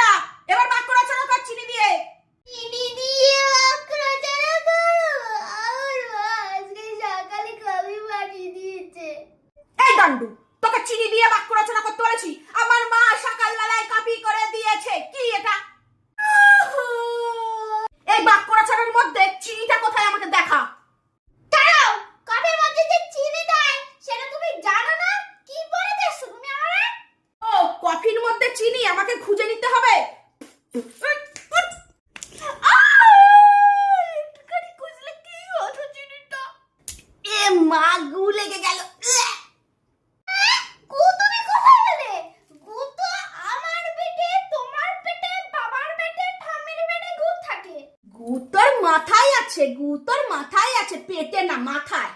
যা, এবার ভাগ করা ছাড়া কর চিনি দিয়ে। চিনি দিয়ে আখড়া করো? আমার মা আজকে সকালে কফি বানিয়ে দিয়েছে। এই গান্ডু, তোকে চিনি দিয়ে ভাগ করা ছাড়া করতে বলেছি, আমার মা সকালবেলায় কফি করে দিয়েছে। কি এটা? এই ভাগ করা ছাড়ার মধ্যে চিনিটা কোথায় আমাকে দেখা। দাঁড়াও, কফির মধ্যে যে চিনি দেয় সেটা তুমি জানো না? কি করে দেখছো তুমি আমারে? ও, কফির মধ্যে চিনি আমাকে খুঁজে নিতে হবে। একটুখানি খুঁজলে কি হতো চিনিটা? এ মা, গু লেগে গেল। গু তুমি কোথায় পেলে? গু তো আমার পেটে, তোমার পেটে, বাবার পেটে, ঠাম্মির পেটে গু থাকে। গু তোর মাথায় আছে, গু তোর মাথায় আছে, পেটে না, মাথায়।